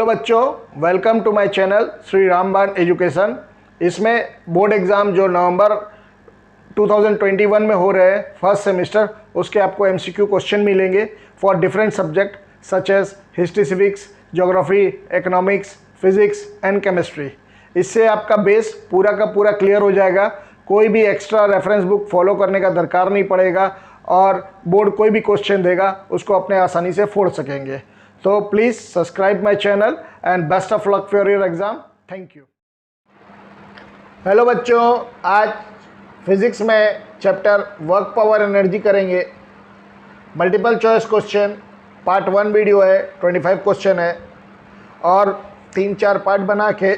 Hello बच्चों, welcome to my channel Shri Rambaan education. इसमें board exam जो नवंबर 2021 में हो रहे हैं फर्स्ट सेमेस्टर, उसके आपको एमसीक्यू क्वेश्चन मिलेंगे for different subject such as history, civics, geography, economics, physics and chemistry. इससे आपका बेस पूरा का पूरा क्लियर हो जाएगा। कोई भी एक्स्ट्रा रेफरेंस बुक फॉलो करने का दरकार नहीं पड़ेगा और बोर्ड कोई भी क्वेश्चन देगा उसको अपने आसानी से फोड़ सकेंगे। तो please subscribe my channel and best of luck for your exam. Thank you. Hello बच्चों, आज फिज़िक्स में चैप्टर वर्क पावर एनर्जी करेंगे। Multiple choice question part 1 video है, 25 क्वेश्चन है और 3-4 पार्ट बना के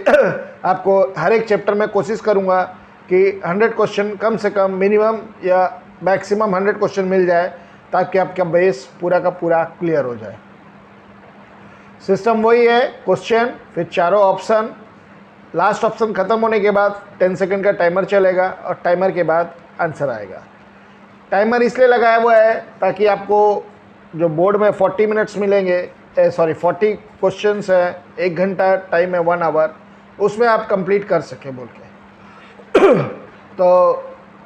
आपको हर एक चैप्टर में कोशिश करूँगा कि 100 क्वेश्चन कम से कम मिनिमम या मैक्सिमम 100 क्वेश्चन मिल जाए ताकि आपका बेस पूरा का पूरा क्लियर हो जाए। सिस्टम वही है, क्वेश्चन फिर चारों ऑप्शन, लास्ट ऑप्शन ख़त्म होने के बाद 10 सेकंड का टाइमर चलेगा और टाइमर के बाद आंसर आएगा। टाइमर इसलिए लगाया हुआ है ताकि आपको जो बोर्ड में 40 मिनट्स मिलेंगे, 40 क्वेश्चंस है, 1 घंटा टाइम है, 1 आवर, उसमें आप कंप्लीट कर सकें बोल के। तो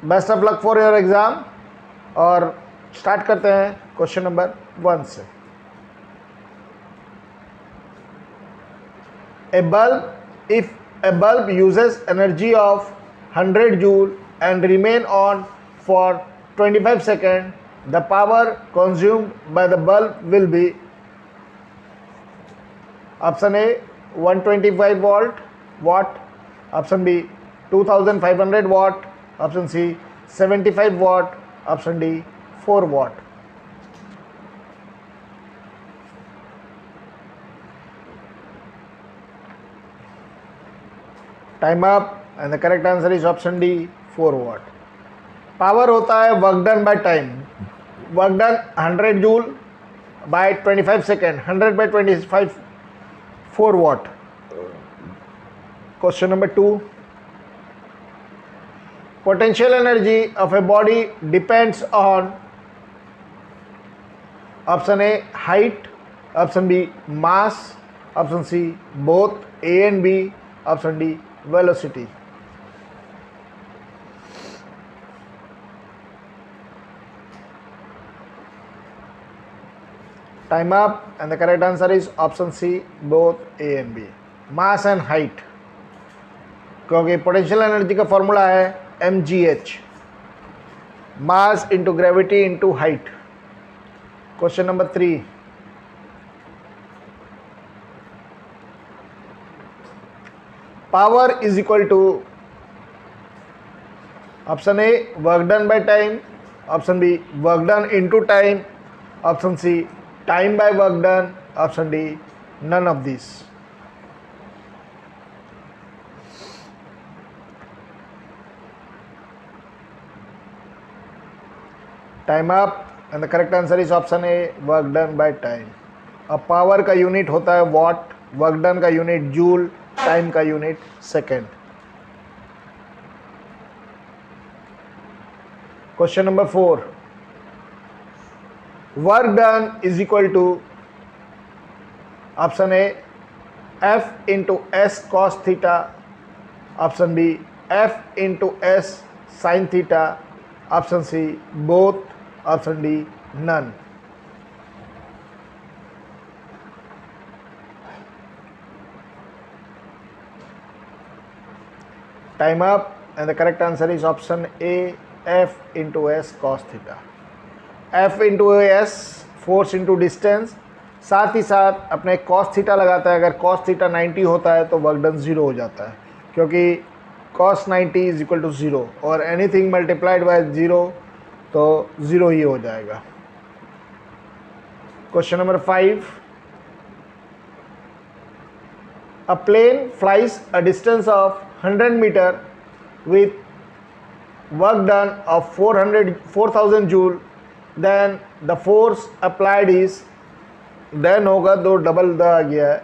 best of luck for your exam और स्टार्ट करते हैं क्वेश्चन नंबर 1 से। If a bulb uses energy of 100 joule and remain on for 25 seconds, the power consumed by the bulb will be option A 125 watt, option B 2500 watt, option C 75 watt, option D 4 watt. Time up and the correct answer is option D 4 watt. Power होता है work done by time. Work done 100 joule by 25 second, 100 by 25 4 watt. Question number 2, potential energy of a body depends on option A height, option B mass, option C both A and B, option D velocity. Time up and the correct answer is option C both A and B. Mass and height, क्योंकि potential energy का formula है mgh, mass into gravity into height. Question number 3, power is equal to option A work done by time, option B work done into time, option C time by work done, option D none of these. Time up and the correct answer is option A work done by time. अब power का unit होता है watt, work done का unit joule, time का unit second. Question number 4, work done is equal to option A F into S cos theta, option B F into S sine theta, option C both, option D none. Time up and the correct answer is option A F into S cos theta. F into S force into distance, साथ ही साथ अपने cos theta लगाता है। अगर cos theta 90 होता है तो work done 0 हो जाता है, क्योंकि cos 90 इज इक्वल टू 0 और एनीथिंग मल्टीप्लाइड बाय 0 तो 0 ही हो जाएगा। Question number 5, a plane flies a distance of 100 meter with work done of 4000 joule, then the force applied is, then होगा दो डबल द आ गया है।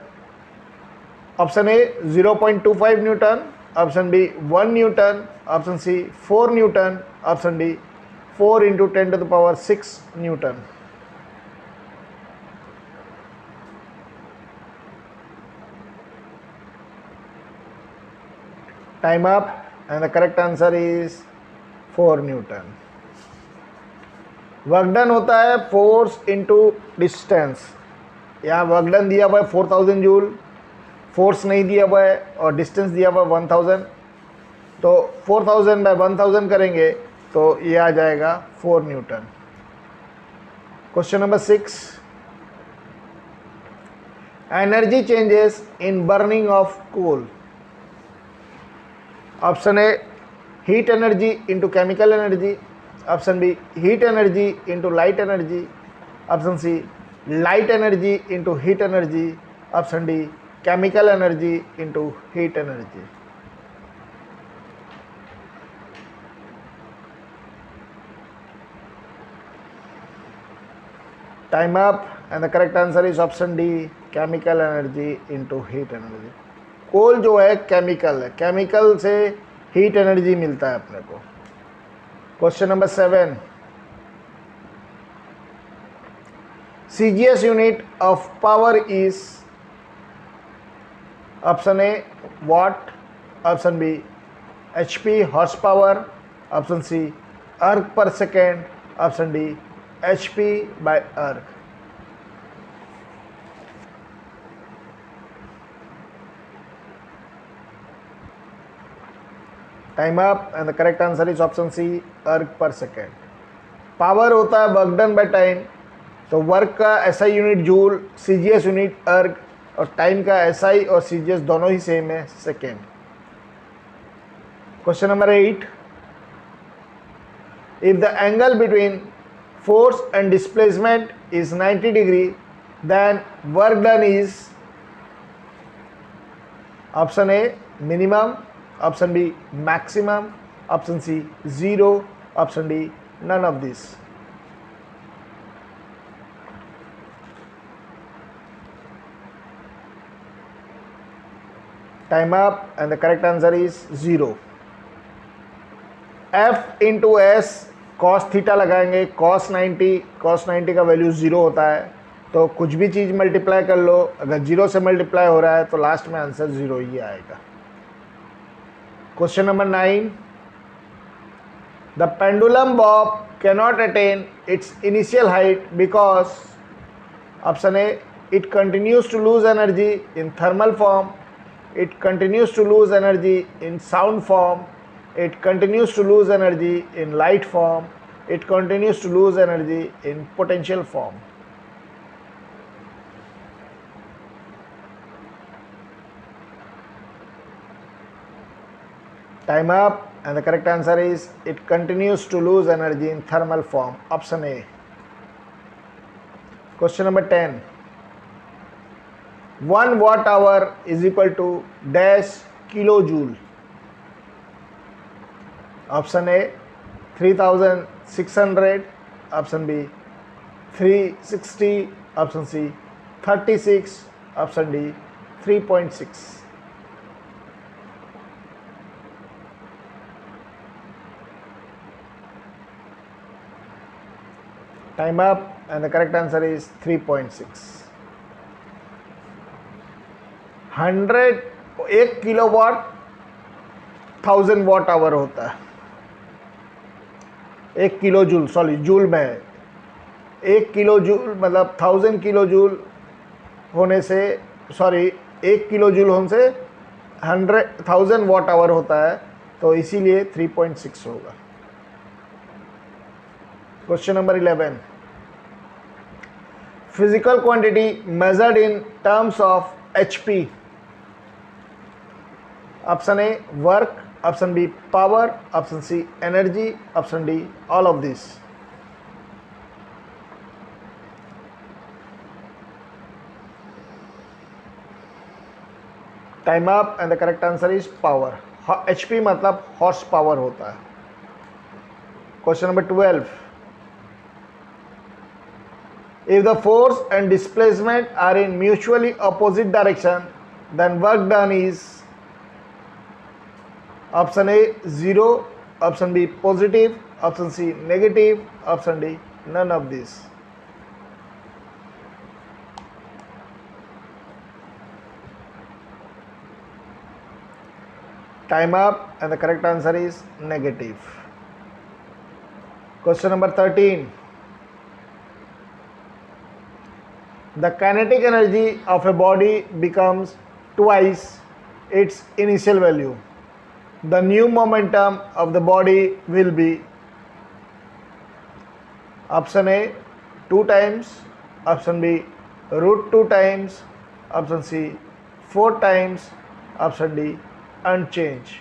Option A 0.25 newton, option B 1 newton, option C 4 newton, option D 4 into 10⁻6 newton. Time up, and the correct answer is 4 newton. Work done होता है force into distance. यहाँ work done दिया हुआ है 4000 जूल, फोर्स नहीं दिया हुआ है और डिस्टेंस दिया हुआ है 1000, तो 4000 बाय 1000 करेंगे तो ये आ जाएगा 4 newton. Question number 6, energy changes in burning of coal. Option A heat energy into chemical energy, option B heat energy into light energy, option C light energy into heat energy, option D chemical energy into heat energy. Time up, and the correct answer is option D chemical energy into heat energy. Coal जो है chemical है, chemical से heat energy मिलता है अपने को। Question number 7, CGS unit of power is, option A watt, option B HP horsepower, option C arc per second, option D HP by arc। Time up, and the correct answer is option C erg per second. Power होता है work done by time, तो work का SI unit joule, CGS unit erg, और time का SI और CGS दोनों ही same है, second. Question number 8, if the angle between force and displacement is 90 degree then work done is, option A minimum, option B maximum, option C 0, option D none of this. Time up, and the correct answer is 0। F into S cos theta लगाएंगे, cos 90 का value 0 होता है, तो कुछ भी चीज़ multiply कर लो, अगर 0 से मल्टीप्लाई हो रहा है तो लास्ट में आंसर 0 ही आएगा। Question number 9, the pendulum bob cannot attain its initial height because, option A it continues to lose energy in thermal form, it continues to lose energy in sound form, it continues to lose energy in light form, it continues to lose energy in potential form। Time up, and the correct answer is it continues to lose energy in thermal form, option A। Question number 10, 1 watt hour is equal to dash kilojoule। Option A 3600, option B 360, option C 36, option D 3.6। Time up, and the correct answer is 3.6। 1 kilowatt 1000 watt hour होता है, 1 kilo joule, sorry joule में 1 kilo joule मतलब 1000 kilo joule होने से, sorry 1 kilo joule होने से 1000 watt hour होता है, तो इसीलिए 3.6 होगा। Question number 11, physical quantity measured in terms of HP। Option A work, option B power, option C energy, option D all of this. Time up, and the correct answer is power. HP मतलब horse power होता है। Question number 12, if the force and displacement are in mutually opposite direction then work done is, option A 0, option B positive, option C negative, option D none of these। Time up, and the correct answer is negative. Question number 13. The kinetic energy of a body becomes twice its initial value. The new momentum of the body will be option A 2 times, option B root 2 times, option C 4 times, option D unchanged.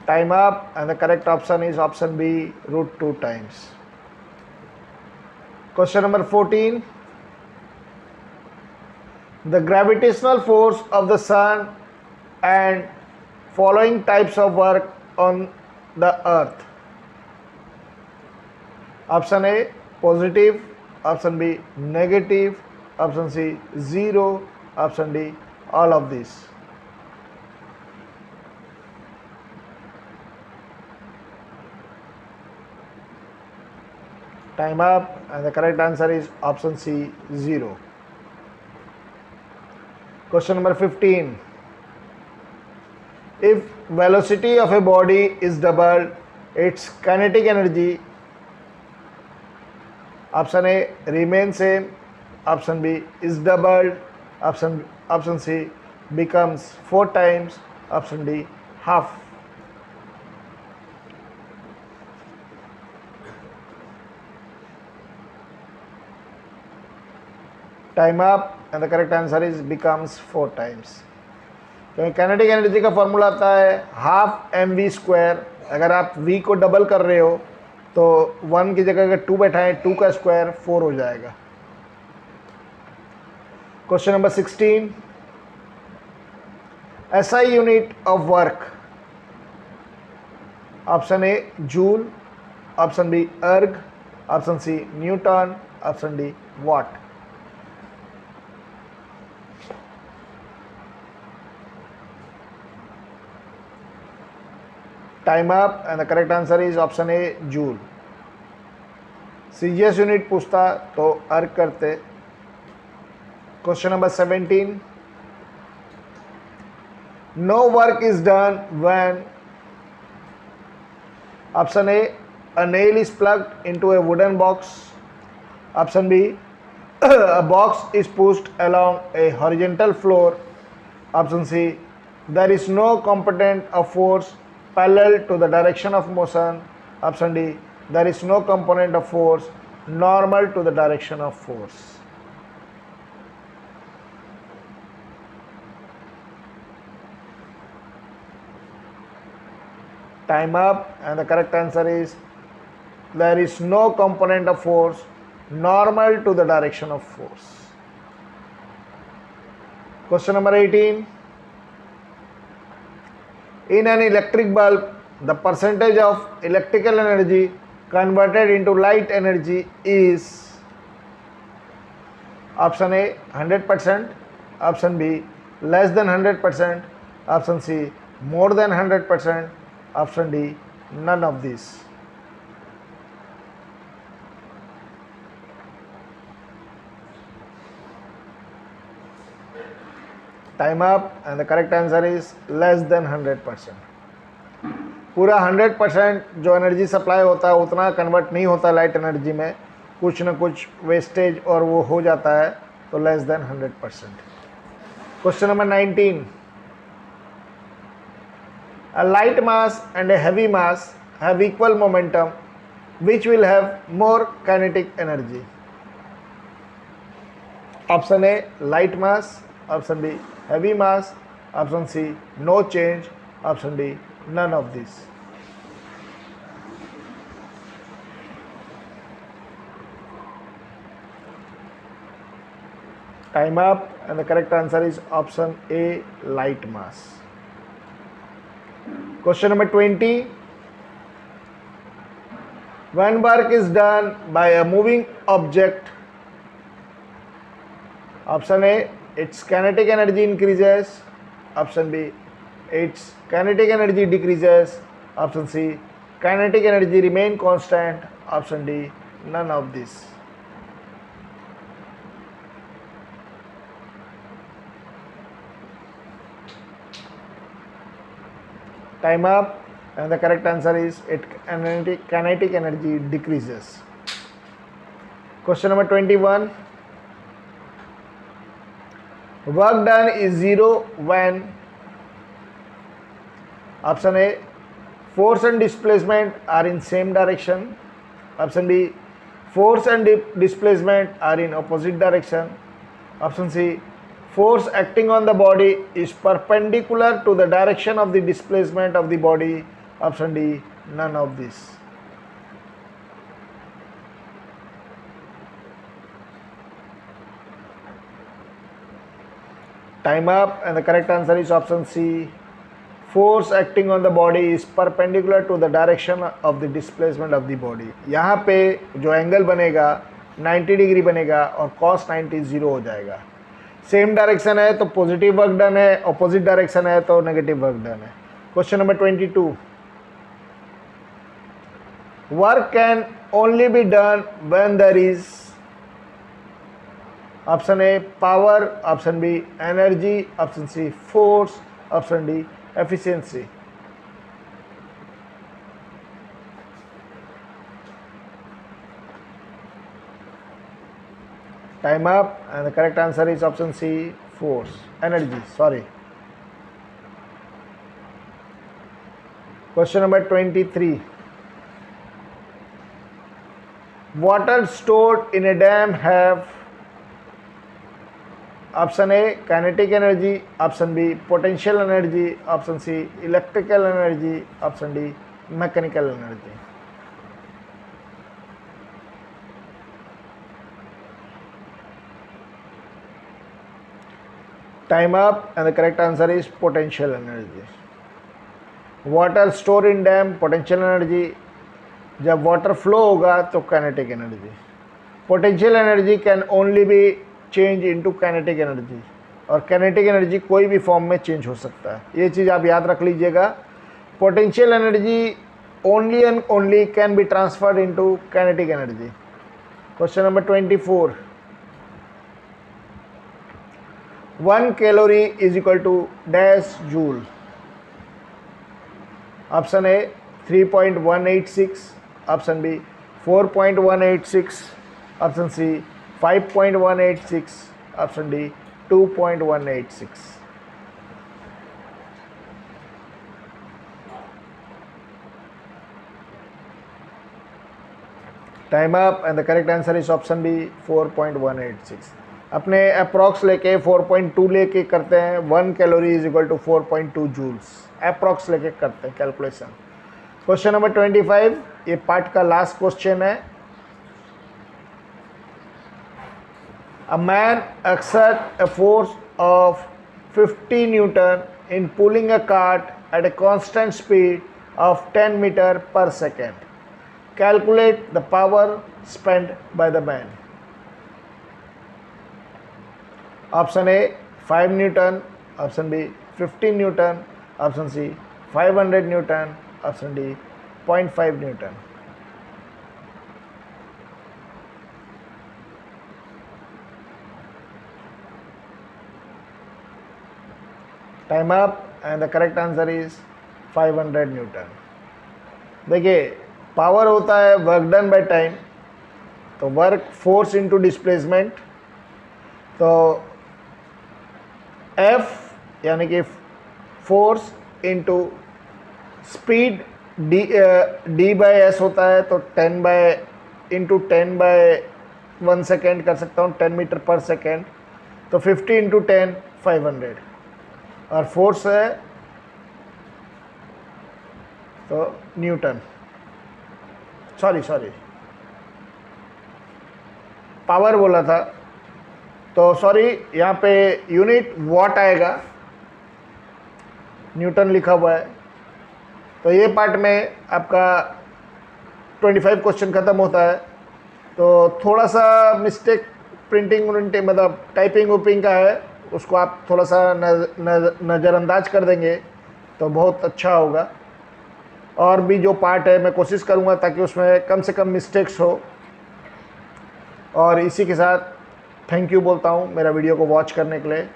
Time up, and the correct option is option B root 2 times. Question number 14. The gravitational force of the sun and following types of work on the earth. Option A positive, option B negative, option C 0, option D all of these. Time up, and the correct answer is option C 0. Question number 15. If velocity of a body is doubled, its kinetic energy, option A remains same, option B is doubled, option C becomes 4 times, option D half. Time up, and the correct answer is becomes 4 times. क्योंकि kinetic energy का formula आता है half M we square. अगर आप v को double कर रहे हो तो 1 की जगह अगर 2 बैठाएं 2 का स्क्वायर 4 हो जाएगा. Question number 16. SI unit of work. Option A joule, option B erg, option C newton, option D watt. Time up, and the correct answer is option A joule. CGS unit पूछता तो erg करते. Question number 17. No work is done when. Option A a nail is plugged into a wooden box. Option B a box is pushed along a horizontal floor. Option C there is no component of force parallel to the direction of motion. Option D there is no component of force normal to the direction of force. Time up, and the correct answer is there is no component of force normal to the direction of force. Question number 18. In an electric bulb, the percentage of electrical energy converted into light energy is option A 100%, option B less than 100%, option C more than 100%, option D none of these. Time up, and the correct answer is less than 100%. पूरा 100% जो energy supply होता है उतना convert नहीं होता light energy में, कुछ ना कुछ वेस्टेज और वो हो जाता है, तो less than 100%. Question number 19. A light mass and a heavy mass have equal momentum. Which will have more kinetic energy? Option A light mass, option B heavy mass, option C no change, option D none of these. Time up, and the correct answer is option A light mass. Question number 20. When work is done by a moving object, option A its kinetic energy increases, option B its kinetic energy decreases, option C kinetic energy remain constant, option D none of this. Time up, and the correct answer is kinetic energy decreases. Question number 21. Work done is zero when option A, force and displacement are in same direction. Option B, force and displacement are in opposite direction. Option C, force acting on the body is perpendicular to the direction of the displacement of the body. Option D, none of this. Time up, and the correct answer is option C. Force acting on the body is perpendicular to the direction of the displacement of the body. यहाँ पे जो angle बनेगा 90 degree बनेगा और cos 90 zero हो जाएगा. Same direction है तो पॉजिटिव वर्क डन है, ऑपोजिट डायरेक्शन है तो नेगेटिव वर्क डन है. Question number 22. Work can only be done when there is option A power, option B energy, option C force, option D efficiency. Time up, and the correct answer is option C, force, energy, sorry. Question number 23. Water stored in a dam have option A, kinetic energy, option B, potential energy, option C, electrical energy, option D, mechanical energy. Time up, and the correct answer is potential energy. Water stored in dam, potential energy. जब water flow होगा तो kinetic energy. Potential energy can only be change into kinetic energy, और kinetic energy कोई भी form में change हो सकता है. ये चीज़ आप याद रख लीजिएगा. Potential energy only and only can be transferred into kinetic energy. Question number 24. 1 calorie is equal to dash joule. Option A 3.186, option B 4.186, option C 5.186, option D 2.186. Time up, and the correct answer is option B 4.186. अपने approx लेके 4.2 लेके करते हैं. 1 calorie is equal to 4.2 joules. Approx लेके करते हैं calculation. Question number 25, ये part का लास्ट क्वेश्चन है. A man exerts a force of 50 Newton in pulling a cart at a constant speed of 10 meter per second. Calculate the power spent by the man. Option A 5 Newton, option B 15 Newton, option C 500 Newton, option D 0.5 Newton. Time up, and the correct answer is 500 newton. देखिए power होता है work done by time, तो work force into displacement, तो F यानी कि force into speed D by S होता है, तो 10 बाय इंटू 10 बाय 1 सेकेंड कर सकता हूँ, 10 मीटर पर सेकेंड, तो 50 इंटू 10 500. और फोर्स है तो न्यूटन, सॉरी पावर बोला था, तो सॉरी यहाँ पे यूनिट वॉट आएगा, न्यूटन लिखा हुआ है. तो ये पार्ट में आपका 25 क्वेश्चन ख़त्म होता है. तो थोड़ा सा मिस्टेक प्रिंटिंग मतलब टाइपिंग वुपिंग का है, उसको आप थोड़ा सा नज़रअंदाज कर देंगे तो बहुत अच्छा होगा. और भी जो पार्ट है मैं कोशिश करूँगा ताकि उसमें कम से कम मिस्टेक्स हो. और इसी के साथ थैंक यू बोलता हूँ मेरा वीडियो को वॉच करने के लिए.